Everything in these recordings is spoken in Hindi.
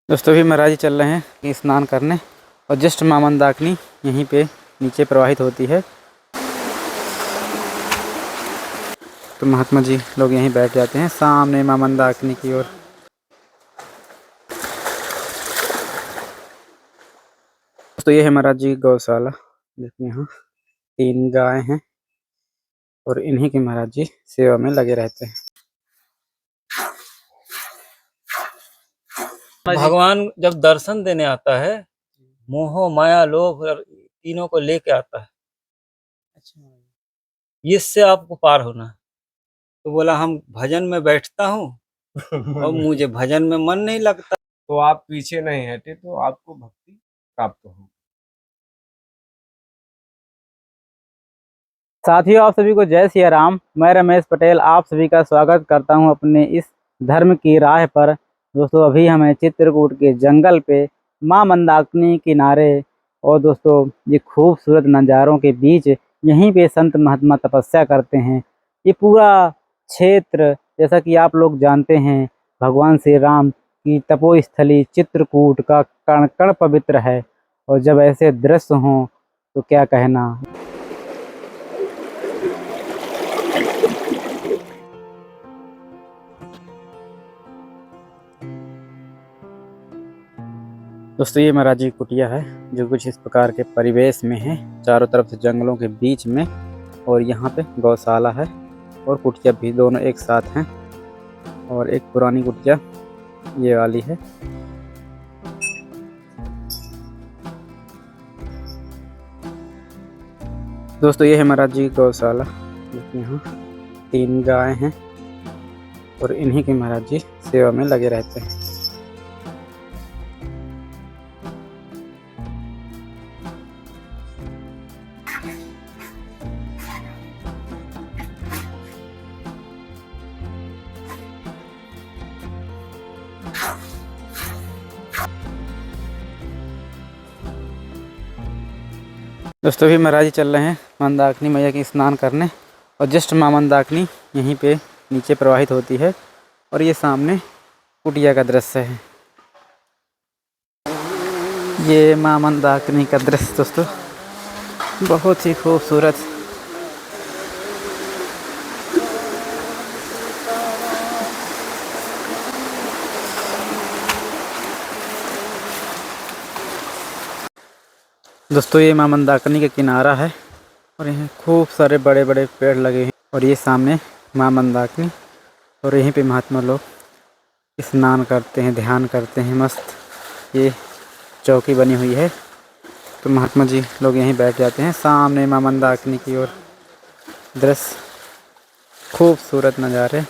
दोस्तों भी महाराज जी चल रहे हैं स्नान करने और जस्ट मां मंदाकिनी यहीं पे नीचे प्रवाहित होती है। तो महात्मा जी लोग यहीं बैठ जाते हैं सामने मां मंदाकिनी की ओर। तो ये है महाराज जी गौशाला, देखिए यहाँ 3 गाय हैं और इन्हीं की महाराज जी सेवा में लगे रहते हैं। भगवान जब दर्शन देने आता है, मोह माया लोभ और तीनों को लेके आता है। इससे आपको पार होना है। तो बोला हम भजन में बैठता हूँ और मुझे भजन में मन नहीं लगता। तो आप पीछे नहीं हटे तो आपको भक्ति प्राप्त होगी। साथियों, आप सभी को जय सिया राम। मैं रमेश पटेल आप सभी का स्वागत करता हूं अपने इस धर्म की राह पर। दोस्तों अभी हमें चित्रकूट के जंगल पे मां मंदाकिनी किनारे और दोस्तों ये खूबसूरत नज़ारों के बीच यहीं पे संत महात्मा तपस्या करते हैं। ये पूरा क्षेत्र जैसा कि आप लोग जानते हैं भगवान श्री राम की तपोस्थली चित्रकूट का कण कण पवित्र है और जब ऐसे दृश्य हों तो क्या कहना। दोस्तों ये महाराज जी कुटिया है जो कुछ इस प्रकार के परिवेश में है, चारों तरफ से जंगलों के बीच में, और यहाँ पे गौशाला है और कुटिया भी दोनों एक साथ हैं। और एक पुरानी कुटिया ये वाली है। दोस्तों ये है महाराज जी गौशाला, यहाँ 3 गाय हैं और इन्हीं की महाराज जी सेवा में लगे रहते हैं। दोस्तों भी महाराज जी चल रहे हैं मंदाकिनी मैया की स्नान करने और जस्ट मां मंदाकिनी यहीं पे नीचे प्रवाहित होती है और ये सामने कुटिया का दृश्य है। ये मां मंदाकिनी का दृश्य दोस्तों बहुत ही खूबसूरत। दोस्तों ये मां मंदाकिनी का किनारा है और यहाँ खूब सारे बड़े बड़े पेड़ लगे हैं और ये सामने मां मंदाकिनी और यहीं पे महात्मा लोग स्नान करते हैं, ध्यान करते हैं। मस्त ये चौकी बनी हुई है तो महात्मा जी लोग यहीं बैठ जाते हैं सामने मां मंदाकिनी की ओर। दृश्य खूबसूरत नज़ारे।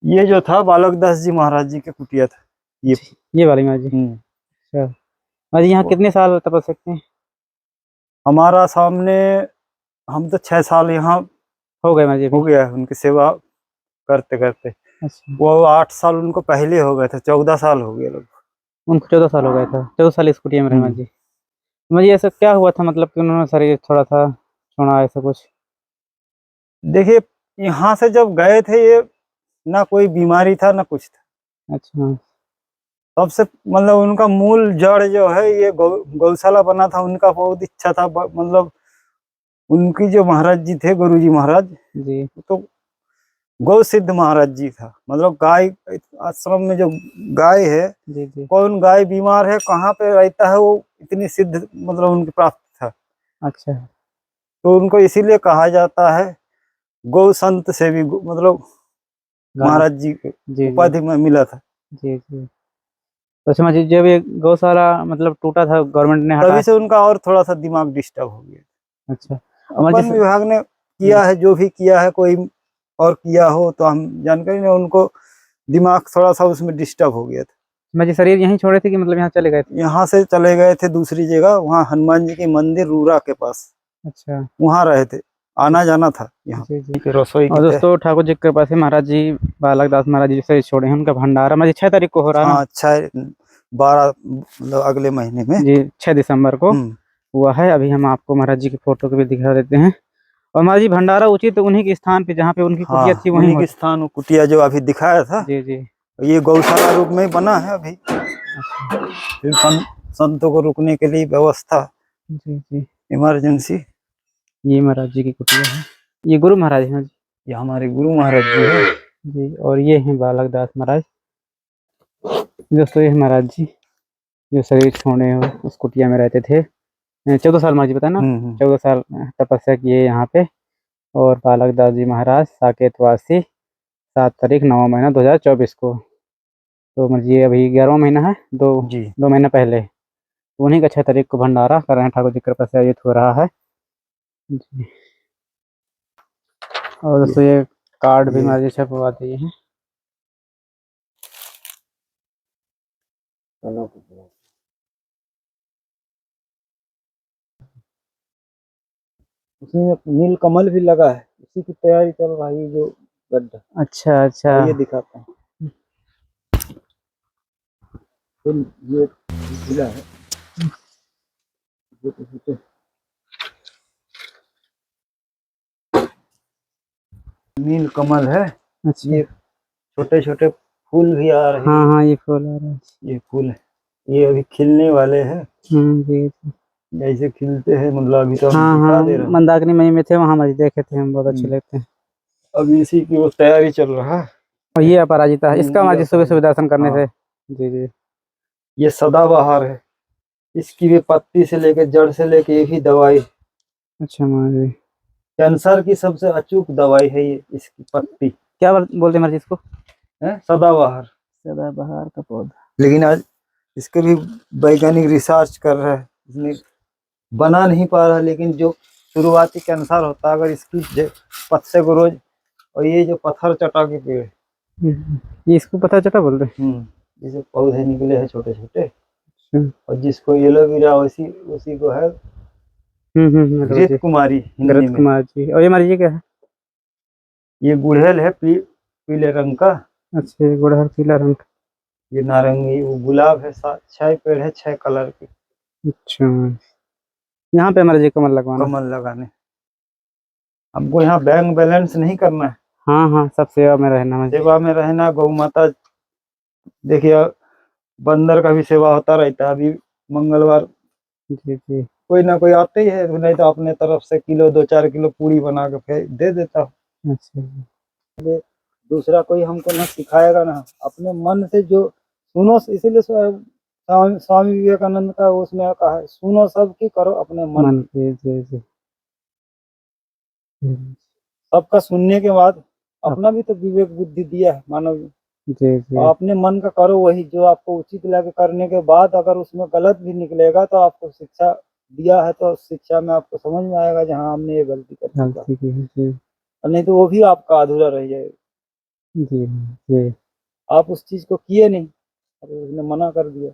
ये जो था बालक दास जी महाराज जी के कुटिया था। ये वाली महाराज जी। अच्छा महाराज जी यहाँ कितने साल तपस्या करते हैं? हमारा सामने हम तो 6 साल यहाँ हो गए महाराज जी? हो गया है उनकी सेवा करते करते। अच्छा वो 8 साल उनको पहले हो गए थे, 14 साल हो गए लगभग। उनको 14 साल हो गया था। 14 साल इस कुटिया में रहे महाराज जी। मुझे ऐसा क्या हुआ था, मतलब कि उन्होंने शरीर थोड़ा था छोड़ा ऐसा कुछ? देखिए यहाँ से जब गए थे ये ना कोई बीमारी था ना कुछ था। अच्छा सबसे मतलब उनका मूल जड़ जो है ये गौशाला बना था। उनका बहुत इच्छा था, मतलब उनकी जो महाराज जी थे गुरु जी महाराज जी तो गौ सिद्ध महाराज जी था। मतलब गाय आश्रम में जो गाय है, जी जी। कौन गाय बीमार है कहाँ पे रहता है वो इतनी सिद्ध मतलब उनकी प्राप्त था। अच्छा तो उनको इसीलिए कहा जाता है गौ संत से भी, मतलब महाराज जी जी उपाधि में मिला था। जी जी। तो अच्छा महाराज जी जब ये गौशाला मतलब टूटा था गवर्नमेंट ने तभी हटाया? से उनका और थोड़ा सा दिमाग डिस्टर्ब हो गया। अच्छा वन विभाग ने किया है जो भी किया है, कोई और किया हो तो हम जानकारी नहीं। उनको दिमाग थोड़ा सा उसमें डिस्टर्ब हो गया था। महाराज जी शरीर यहीं छोड़े थे कि मतलब यहाँ चले गए थे? यहाँ से चले गए थे दूसरी जगह, वहाँ हनुमान जी के मंदिर रूरा के पास, अच्छा वहाँ रहे थे, आना जाना था यहाँ जी जी। पे। रसोई और की थे। दोस्तों ठाकुर जी के कृपा से महाराज जी बालक दास महाराज जी से छोड़े हैं, उनका भंडारा महाराज जी 6 तारीख को हो रहा है ना? हाँ 6/12 मतलब अगले महीने में। जी 6 दिसंबर को हम्म, हुआ है। अभी हम आपको महाराज जी की फोटो को भी दिखा देते हैं। और महाराज जी भंडारा उचित उन्हीं के स्थान पे जहाँ पे उनकी कुटिया हाँ थी वहीं उन्हीं के होता? स्थान वो कुटिया जो अभी दिखाया था, जी जी। ये गौशाला रूप में ही बना है अभी। फिर संतों को रुकने के लिए व्यवस्था, जी जी। इमरजेंसी। ये महाराज जी की कुटिया है, ये गुरु महाराज हैं जी। ये हमारे गुरु महाराज जी है। जी और ये हैं बालक दास महाराज। दोस्तों ये महाराज जी जो शरीर छोड़े हो उस कुटिया में रहते थे। 14 साल महाराज जी बताया ना, 14 साल तपस्या किए यहाँ पे। और बालक दास जी महाराज साकेतवासी 7 तारीख 9 महीना 2024 को। तो महाराज जी अभी 11वां महीना है, जी 2 महीना पहले उन्हीं का 6 तारीख को भंडारा कर रहे हैं, ठाकुर जी की कृपा से आयोजित हो रहा है जी। और दोस्तों ये कार्ड भी ये महाराज जी छपवा दिए हैं। उसमें नील कमल भी लगा है, उसी की तैयारी चल रही है, जो गड्ढा। अच्छा अच्छा। ये दिखाता हूँ। तो ये जिला है, नील कमल है। अच्छा ये छोटे छोटे फूल भी आ रहे हैं। हाँ हाँ ये फूल आ रहा है। ये फूल है, ये अभी खिलने वाले हैं। जी जी। जैसे खिलते हैं, मतलब अभी तो हम हाँ दिखा हाँ दे रहे हैं। मंदाकिनी मई में थे वहाँ महाराज जी देखे थे हम, बहुत अच्छे लगते हैं। अभी इसी की वो तैयारी चल रहा है। और ये अपराजिता है, इसका महाराज जी सुबह सुबह दर्शन करने हाँ। से। जी जी। ये सदाबहार है, इसकी भी पत्ती से लेके जड़ से लेके एक ही दवाई। अच्छा महाराज जी कैंसर की सबसे अचूक दवाई है ये, इसकी पत्ती क्या बोलते हैं महाराज जी इसको? है सदाबहार। सदाबहार का पौधा। लेकिन आज इसके भी वैज्ञानिक रिसर्च कर रहे हैं, इसमें बना नहीं पा रहा। लेकिन जो शुरुआती कैंसर होता है, अगर इसकी पत्ते को रोज, और ये जो पत्थर चटा के पेड़, ये इसको पता चटा बोलते हैं? जैसे पौधे निकले हैं छोटे छोटे, अच्छा। और जिसको एलोवेरा उसी को है महाराज जी घृत कुमारी हिंदी गरत में। कुमार जी। और ये महाराज जी क्या है? ये गुड़हल है, पीले रंग का। अच्छा ये गुड़हल पीला रंग का। ये नारंगी, वो गुलाब है। 6 पेड़ है, 6 कलर के। अच्छा यहाँ पे महाराज जी कमल लगवाना? कमल लगाने, हमको यहाँ बैंक बैलेंस नहीं करना है। हाँ हाँ सब सेवा में रहना महाराज जी। सेवा में रहना। गौ माता, देखिए बंदर का भी सेवा होता रहता है। अभी मंगलवार जी जी। कोई ना कोई आते ही है, नहीं तो अपने तरफ से किलो 2-4 किलो पूरी बना के फिर दे देता हूँ। अच्छा जी। दूसरा कोई हमको ना सिखाएगा ना, अपने मन से जो सुनो। इसीलिए स्वामी विवेकानंद का उसमें कहा है, सुनो सबकी, करो अपने मन की। जी जी जी। सबका सुनने के बाद अपना भी तो विवेक बुद्धि दिया है मानव जी। जी जी। और अपने मन का करो, वही जो आपको उचित लगे। करने के बाद अगर उसमें गलत भी निकलेगा तो आपको शिक्षा दिया है, तो शिक्षा में आपको समझ में आएगा जहाँ हमने ये गलती कर दी, गलती की है जी। और नहीं तो वो भी आपका अधूरा रह जाएगा। जी जी। आप उस चीज को किए नहीं, अरे उसने मना कर दिया।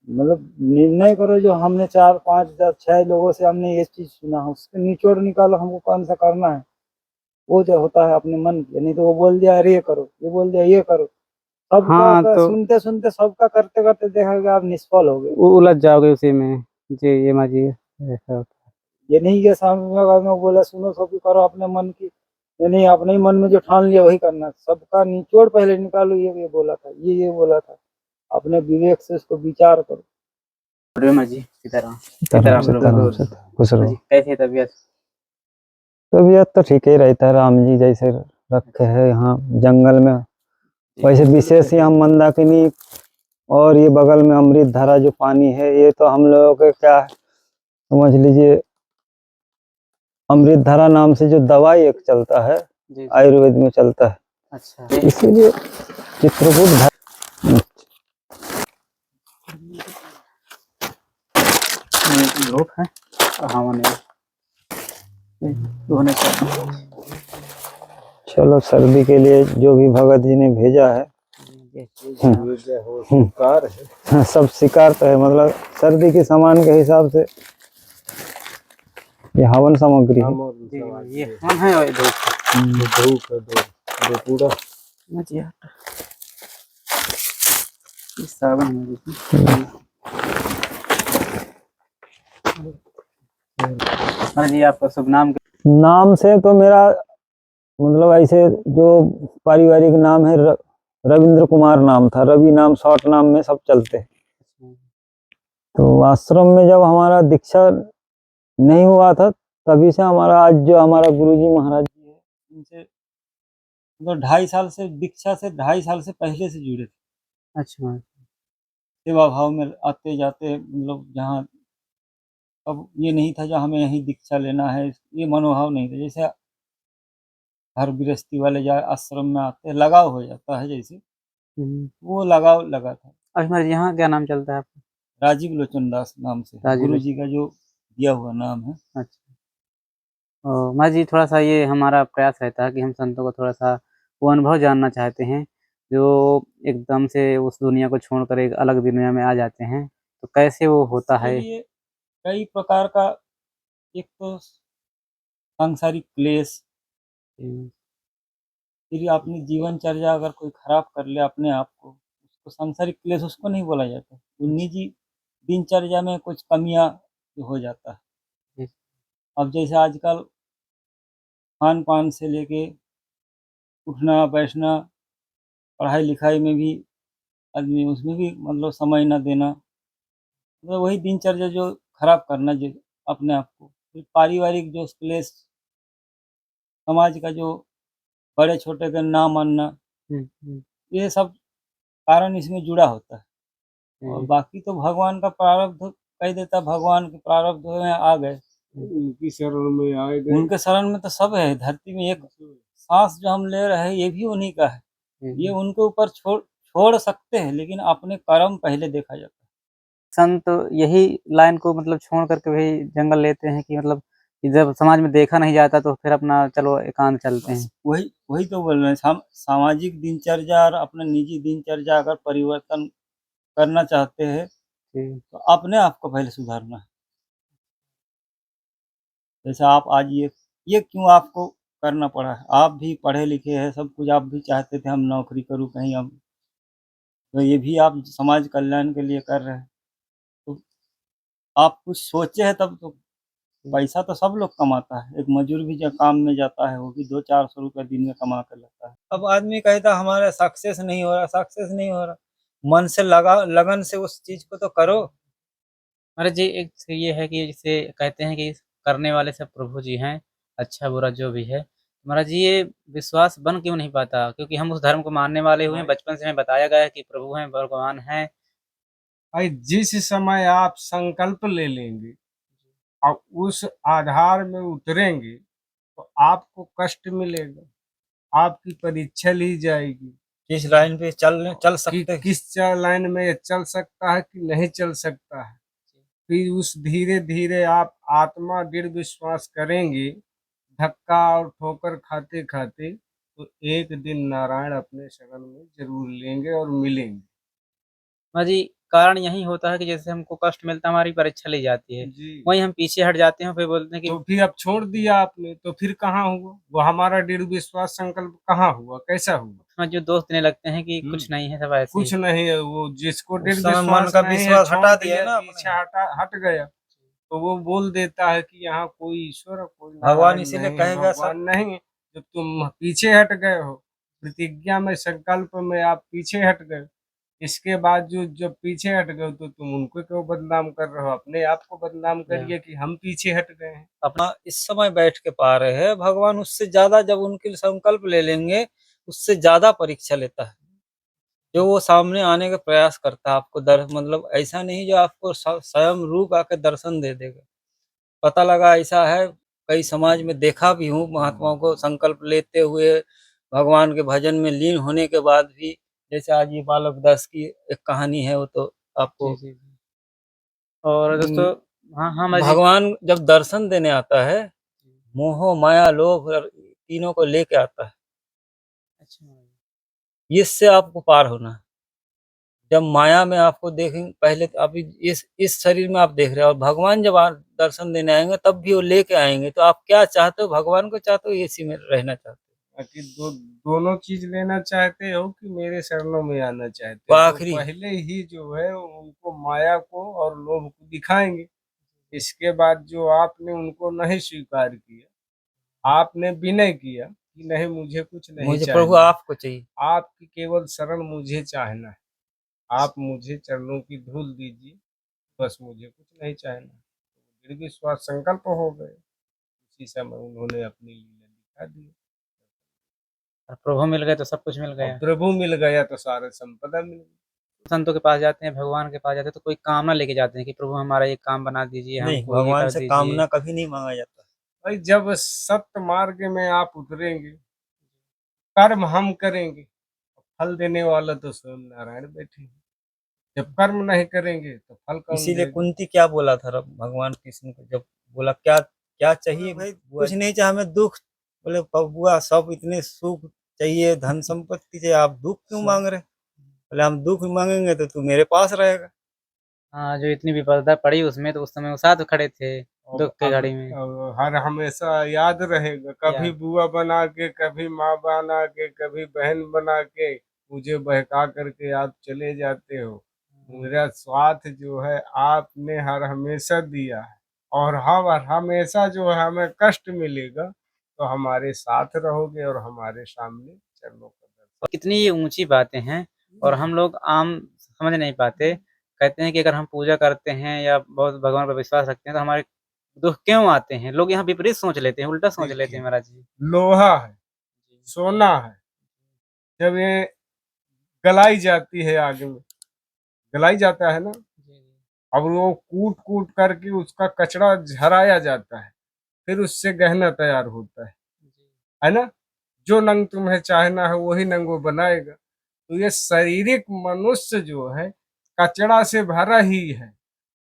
मतलब निर्णय करो, जो हमने 4, 5, 10, 6 लोगों से हमने ये चीज सुना है, उसके निचोड़ निकालो, हमको कौन सा करना है। वो जो होता है अपने मन की, नहीं तो वो बोल दिया अरे ये करो, ये बोल दिया ये करो। सबका हाँ तो सुनते सुनते सबका करते करते देखोगे आप निष्फल हो गए। उलझ जाओगे उसी में। जी ये महाराज जी ऐसा होता ये नहीं कि सामने में बोला सुनो सब करो अपने मन की, ये नहीं, अपने ही मन में जो ठान लिया वही करना। सबका निचोड़ पहले निकालो, ये बोला था, ये बोला था। अपने विवेक से उसको विचार करो। है महाराज जी। सीताराम सीताराम खुश रहो। कैसी है तबीयत? तबीयत तो ठीक ही रहता है, राम जी जैसे रखे है यहाँ जंगल में। वैसे विशेष यहाँ मंदाकिनी और ये बगल में अमृत धारा जो पानी है, ये तो हम लोगों के क्या है, समझ लीजिए अमृत धारा नाम से जो दवाई एक चलता है, आयुर्वेद में चलता है। अच्छा इसीलिए चित्रकूट धूप है और हवा नहीं धोने का। चलो सर्दी के लिए जो भी भगत जी ने भेजा है ये जो हो शिकार है। सब शिकार तो है, मतलब सर्दी के सामान के हिसाब से ये हवन सामग्री है। ये हम है और दो धूप है, दो पूरा मचिया इस सावन में देखिए। हाँ जी, आपका शुभ नाम नाम से तो मेरा मतलब ऐसे जो पारिवारिक नाम है रविंद्र कुमार नाम था, रवि नाम शॉर्ट नाम में सब चलते हैं। तो आश्रम में जब हमारा दीक्षा नहीं हुआ था तभी से हमारा आज जो हमारा गुरुजी महाराज जी है इनसे मतलब 2.5 साल से दीक्षा से 2.5 साल से पहले से जुड़े थे। अच्छा सेवा भाव में आते जाते मतलब जहाँ अब ये नहीं था जो हमें यहीं दीक्षा लेना है, ये मनोभाव नहीं था। जैसे हर गृहस्थी वाले जा आश्रम में आते हैं, लगाव हो जाता है, जैसे वो लगाव लगा था। अभी यहाँ क्या नाम चलता है आपका? राजीव लोचन दास नाम से राजीव गुरु जी का जो दिया हुआ नाम है। अच्छा महाराज जी, थोड़ा सा ये हमारा प्रयास रहता है कि हम संतों को थोड़ा सा वो अनुभव जानना चाहते हैं जो एकदम से उस दुनिया को छोड़कर एक अलग दुनिया में आ जाते हैं, तो कैसे वो होता है? ये कई प्रकार का, एक तो सांसारिक क्लेश, फिर अपनी जीवनचर्या अगर कोई खराब कर ले अपने आप को, उसको सांसारिक क्लेश उसको नहीं बोला जाता। वो निजी दिनचर्या में कुछ कमियां हो जाता है। अब जैसे आजकल खान पान से लेके उठना बैठना, पढ़ाई लिखाई में भी आदमी उसमें भी मतलब समय न देना, मतलब वही दिनचर्या जो खराब करना जो अपने आप को, फिर पारिवारिक जो क्लेश, समाज का जो बड़े छोटे का ना मानना, ये सब कारण इसमें जुड़ा होता है। और बाकी तो भगवान का प्रारब्ध कह देता, भगवान के प्रारब्ध में आ गए, उनकी शरण में आए गए। उनके शरण में तो सब है। धरती में एक सांस जो हम ले रहे हैं ये भी उन्हीं का है, ये उनके ऊपर छोड़ सकते हैं, लेकिन अपने कर्म पहले देखा जाता है। संत यही लाइन को मतलब छोड़ करके वही जंगल लेते हैं कि मतलब कि जब समाज में देखा नहीं जाता तो फिर अपना चलो एकांत चलते हैं। वही वही तो बोल रहे हैं, सामाजिक दिनचर्या और अपना निजी दिनचर्या अगर परिवर्तन करना चाहते हैं तो अपने आप को पहले सुधारना है। जैसे आप आज ये क्यों आपको करना पड़ा है? आप भी पढ़े लिखे हैं, सब कुछ आप भी चाहते थे हम नौकरी करूँ कहीं, अब तो ये भी आप समाज कल्याण के लिए कर रहे हैं। तो आप कुछ सोचे हैं तब तो। पैसा तो सब लोग कमाता है, एक मजदूर भी जब काम में जाता है वो भी 200-400 रुपये दिन में कमा कर लाता है। अब आदमी कहता हमारा सक्सेस नहीं हो रहा, सक्सेस नहीं हो रहा, मन से लगन से उस चीज को तो करो। महाराज जी, एक तो ये है कि जैसे कहते हैं कि करने वाले सब प्रभु जी हैं, अच्छा बुरा जो भी है। महाराज जी, ये विश्वास बन क्यों नहीं पाता? क्योंकि हम उस धर्म को मानने वाले हुए हैं, बचपन से हमें बताया गया है कि प्रभु हैं, भगवान हैं। भाई जिस समय आप संकल्प ले लेंगे और उस आधार में उतरेंगे तो आपको कष्ट मिलेगा, आपकी परीक्षा ली जाएगी। किस लाइन पे चल सकते, किस लाइन में ये चल सकता है कि नहीं चल सकता है। फिर उस धीरे धीरे आप आत्मा दृढ़ विश्वास करेंगे, धक्का और ठोकर खाते खाते, तो एक दिन नारायण अपने शरण में जरूर लेंगे और मिलेंगे। महाराज जी, कारण यही होता है कि जैसे हमको कष्ट मिलता है, हमारी परीक्षा ली जाती है, वहीं हम पीछे हट जाते हैं, फिर बोलते हैं कि तो फिर अब छोड़ दिया आपने तो फिर कहाँ हुआ वो हमारा दृढ़ विश्वास संकल्प, कहाँ हुआ, कैसा हुआ? जो दोस्त देने लगते हैं कि कुछ नहीं है, सब ऐसे कुछ नहीं है। वो जिसको उस दृढ़ समय मन विश्वास का नहीं है, विश्वास छोड़ हटा दिया दिया ना पीछे हट गया, तो वो बोल देता है कि यहाँ कोई ईश्वर कोई भगवान नारायण इसीलिए नहीं है, कहेगा भगवान नहीं है। जब तुम पीछे हट गए हो, प्रतिज्ञा में संकल्प में आप पीछे हट गए, इसके बाद जो जब पीछे हट गए तो तुम उनको क्यों बदनाम कर रहे हो? अपने आप को बदनाम करिए कि हम पीछे हट गए हैं। अपना इस समय बैठ के पा रहे हैं, भगवान उससे ज्यादा जब उनके संकल्प ले लेंगे उससे ज्यादा परीक्षा लेता है, जो वो सामने आने का प्रयास करता है आपको मतलब ऐसा नहीं जो आपको स्वयं रूप आके दर्शन दे देगा। पता लगा ऐसा है, कई समाज में देखा भी हूँ महात्माओं को संकल्प लेते हुए भगवान के भजन में लीन होने के बाद भी, जैसे आज ये बालक दास की एक कहानी है, वो तो आपको और दोस्तों हाँ हाँ महाराज जी, भगवान जब दर्शन देने आता है, मोह माया लोभ और तीनों को लेके आता है। इससे आपको पार होना है। जब माया में आपको देखेंगे, पहले तो अभी इस शरीर में आप देख रहे हो, और भगवान जब दर्शन देने आएंगे तब भी वो लेके आएंगे। तो आप क्या चाहते हो, भगवान को चाहते हो, इसी में रहना चाहते हो? कि दोनों चीज लेना चाहते हो कि मेरे शरणों में आना चाहते वो हो? तो आखिरी पहले ही जो है उनको माया को और लोभ को दिखाएंगे। इसके बाद जो आपने उनको नहीं स्वीकार किया, आपने विनय किया कि नहीं मुझे कुछ नहीं मुझे प्रभु चाहिए, आपको चाहिए। आपकी केवल शरण मुझे चाहना है, आप मुझे चरणों की धूल दीजिए, बस मुझे कुछ नहीं चाहना। दृढ़ विश्वास संकल्प हो गए, उसी समय उन्होंने अपनी लीला दिखा दी। और प्रभु मिल गए तो सब कुछ मिल और गया। प्रभु मिल गया तो सारे संपदा मिल गई। संतों के पास जाते हैं, भगवान के पास जाते हैं तो कोई कामना लेके जाते हैं कि प्रभु हमारा ये काम बना दीजिए, नहीं, हमको ये भगवान कर से दीजिए। कामना कभी नहीं मांगा जाता। भाई जब सत्य मार्ग में आप उतरेंगे, कर्म हम करेंगे, फल देने वाला तो स्वयं नारायण बैठे हैं। जब कर्म नहीं करेंगे तो फल कौन इसीलिए देगा? कुंती क्या बोला था भगवान कृष्ण को, जब बोला क्या क्या चाहिए भाई, कुछ नहीं चाहिए हमें, दुख। बोले बुआ सब इतने सुख चाहिए, धन संपत्ति चाहिए, आप दुख क्यों मांग रहे? बोले हम दुख मांगेंगे तो तू मेरे पास रहेगा। हाँ, जो इतनी विपदा पड़ी उसमें तो उस समय वो साथ खड़े थे और दुख के घड़ी में। अब हर हमेशा याद रहेगा, कभी याद। बुआ बना के, कभी माँ बना के, कभी बहन बना के मुझे बहका करके आप चले जाते हो। मेरा साथ जो है आपने हर हमेशा दिया है, और हम हर हमेशा जो है हमें कष्ट मिलेगा तो हमारे साथ रहोगे और हमारे सामने चरणों का दर्शन। कितनी ये ऊंची बातें हैं और हम लोग आम समझ नहीं पाते। कहते हैं कि अगर हम पूजा करते हैं या बहुत भगवान पर विश्वास रखते हैं तो हमारे दुख क्यों आते हैं। लोग यहाँ विपरीत सोच लेते हैं, उल्टा सोच लेते देखिए, हैं महाराज जी। लोहा है, सोना है, जब ये गलाई जाती है आग में, गलाई जाता है ना, अब वो कूट कूट करके उसका कचरा झराया जाता है, फिर उससे गहना तैयार होता है ना? जो नंग तुम्हें चाहना है वही नंग वो बनाएगा। तो ये शारीरिक मनुष्य जो है कचरा से भरा ही है,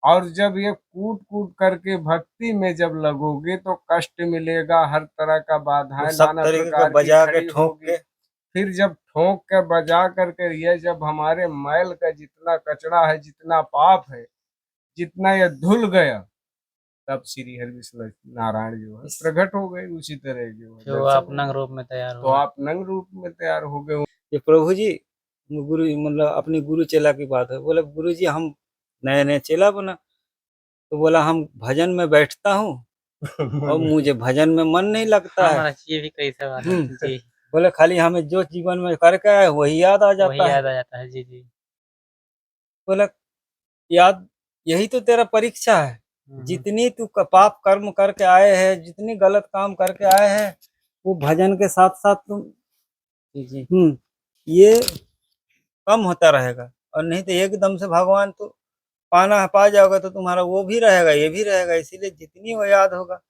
और जब ये कूट कूट करके भक्ति में जब लगोगे तो कष्ट मिलेगा, हर तरह का वो बाधाएं सब नाना तरीके का प्रकार की बजा के खड़ी ठोक होगी। के, फिर जब ठोक के बजा करके ये जब हमारे मैल का जितना कचरा है, जितना पाप है, जितना ये धुल गया, तब श्री हरि विष्णु नारायण जो है प्रकट हो गए। उसी तरह जो है जो दर्शन आप हो नंग गए। रूप में तैयार तो हुए। आप नंग रूप में तैयार हो गए। ये प्रभु जी गुरु मतलब अपने गुरु चेला की बात है। बोले गुरु जी हम नए नए चेला बना, तो बोला हम भजन में बैठता हूँ और मुझे भजन में मन नहीं लगता हाँ है। महाराज जी, ये भी कई सवाल है जी। बोले खाली हमें जो जीवन में करके आए वही याद आ वही जाता है। याद आ जाता है जी जी। बोला याद, यही तो तेरा परीक्षा है। जितनी तू पाप कर्म करके आए हैं, जितनी गलत काम करके आए हैं, वो भजन के साथ साथ तुम जी जी। ये कम होता रहेगा। और नहीं तो एकदम से भगवान तो पाना पा जाओगे तो तुम्हारा वो भी रहेगा ये भी रहेगा। इसीलिए जितनी वो याद होगा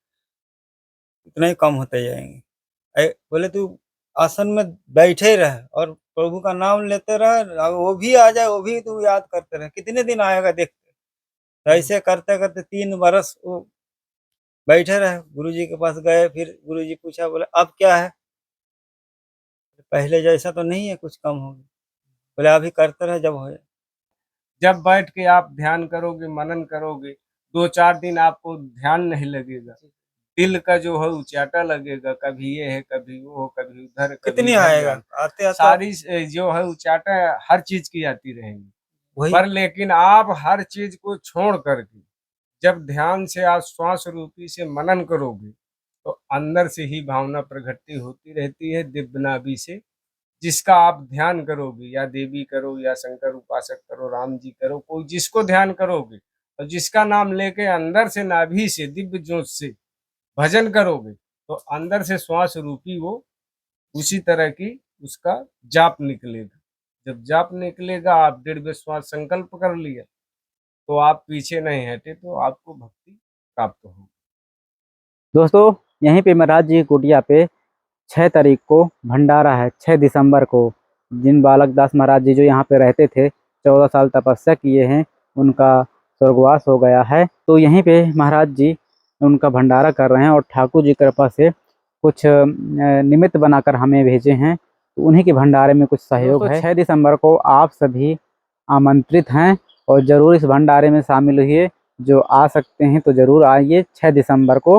उतना ही कम होते जाएंगे। बोले तू आसन में बैठे ही रहे और प्रभु का नाम लेते रहे, अब वो भी आ जाए वो भी तू याद करते रहे, कितने दिन आएगा देखते। तो ऐसे करते करते 3 बरस वो बैठे रहे। गुरुजी के पास गए, फिर गुरुजी पूछा, बोले अब क्या है? पहले जैसा तो नहीं है, कुछ कम हो गया। बोले अभी करते रहे, जब हो जाए। जब बैठ के आप ध्यान करोगे, मनन करोगे, 2-4 दिन आपको ध्यान नहीं लगेगा, दिल का जो है उचाटा लगेगा, कभी ये है, कभी वो, कभी उधर, कभी कितनी इधर आएगा जाना। आते आते सारी जो है उचाटा हर चीज की आती रहेंगी। वही। पर लेकिन आप हर चीज को छोड़ करके जब ध्यान से आप श्वास रूपी से मनन करोगे तो अंदर से ही भावना प्रगति होती रहती है दिव्य नाभि से। जिसका आप ध्यान करोगे, या देवी करो या शंकर उपासक करो, राम जी करो, कोई जिसको ध्यान करोगे और जिसका नाम लेके अंदर से नाभि से दिव्य ज्योत से भजन करोगे तो अंदर से श्वास रूपी वो उसी तरह की उसका जाप निकलेगा। जब जाप निकलेगा, आप दृढ़ विश्वास संकल्प कर लिया तो आप पीछे नहीं हटे, तो आपको भक्ति प्राप्त होगी। दोस्तों, यहीं पे महाराज जी की कुटिया पे 6 तारीख को भंडारा है, 6 दिसंबर को। जिन बालक दास महाराज जी जो यहाँ पे रहते थे, 14 साल तपस्या किए हैं, उनका स्वर्गवास हो गया है। तो यहीं पे महाराज जी उनका भंडारा कर रहे हैं और ठाकुर जी की कृपा से कुछ निमित्त बनाकर हमें भेजे हैं। तो उन्हीं के भंडारे में कुछ सहयोग है। 6 दिसंबर को आप सभी आमंत्रित हैं और ज़रूर इस भंडारे में शामिल हुए। जो आ सकते हैं तो ज़रूर आइए 6 दिसंबर को।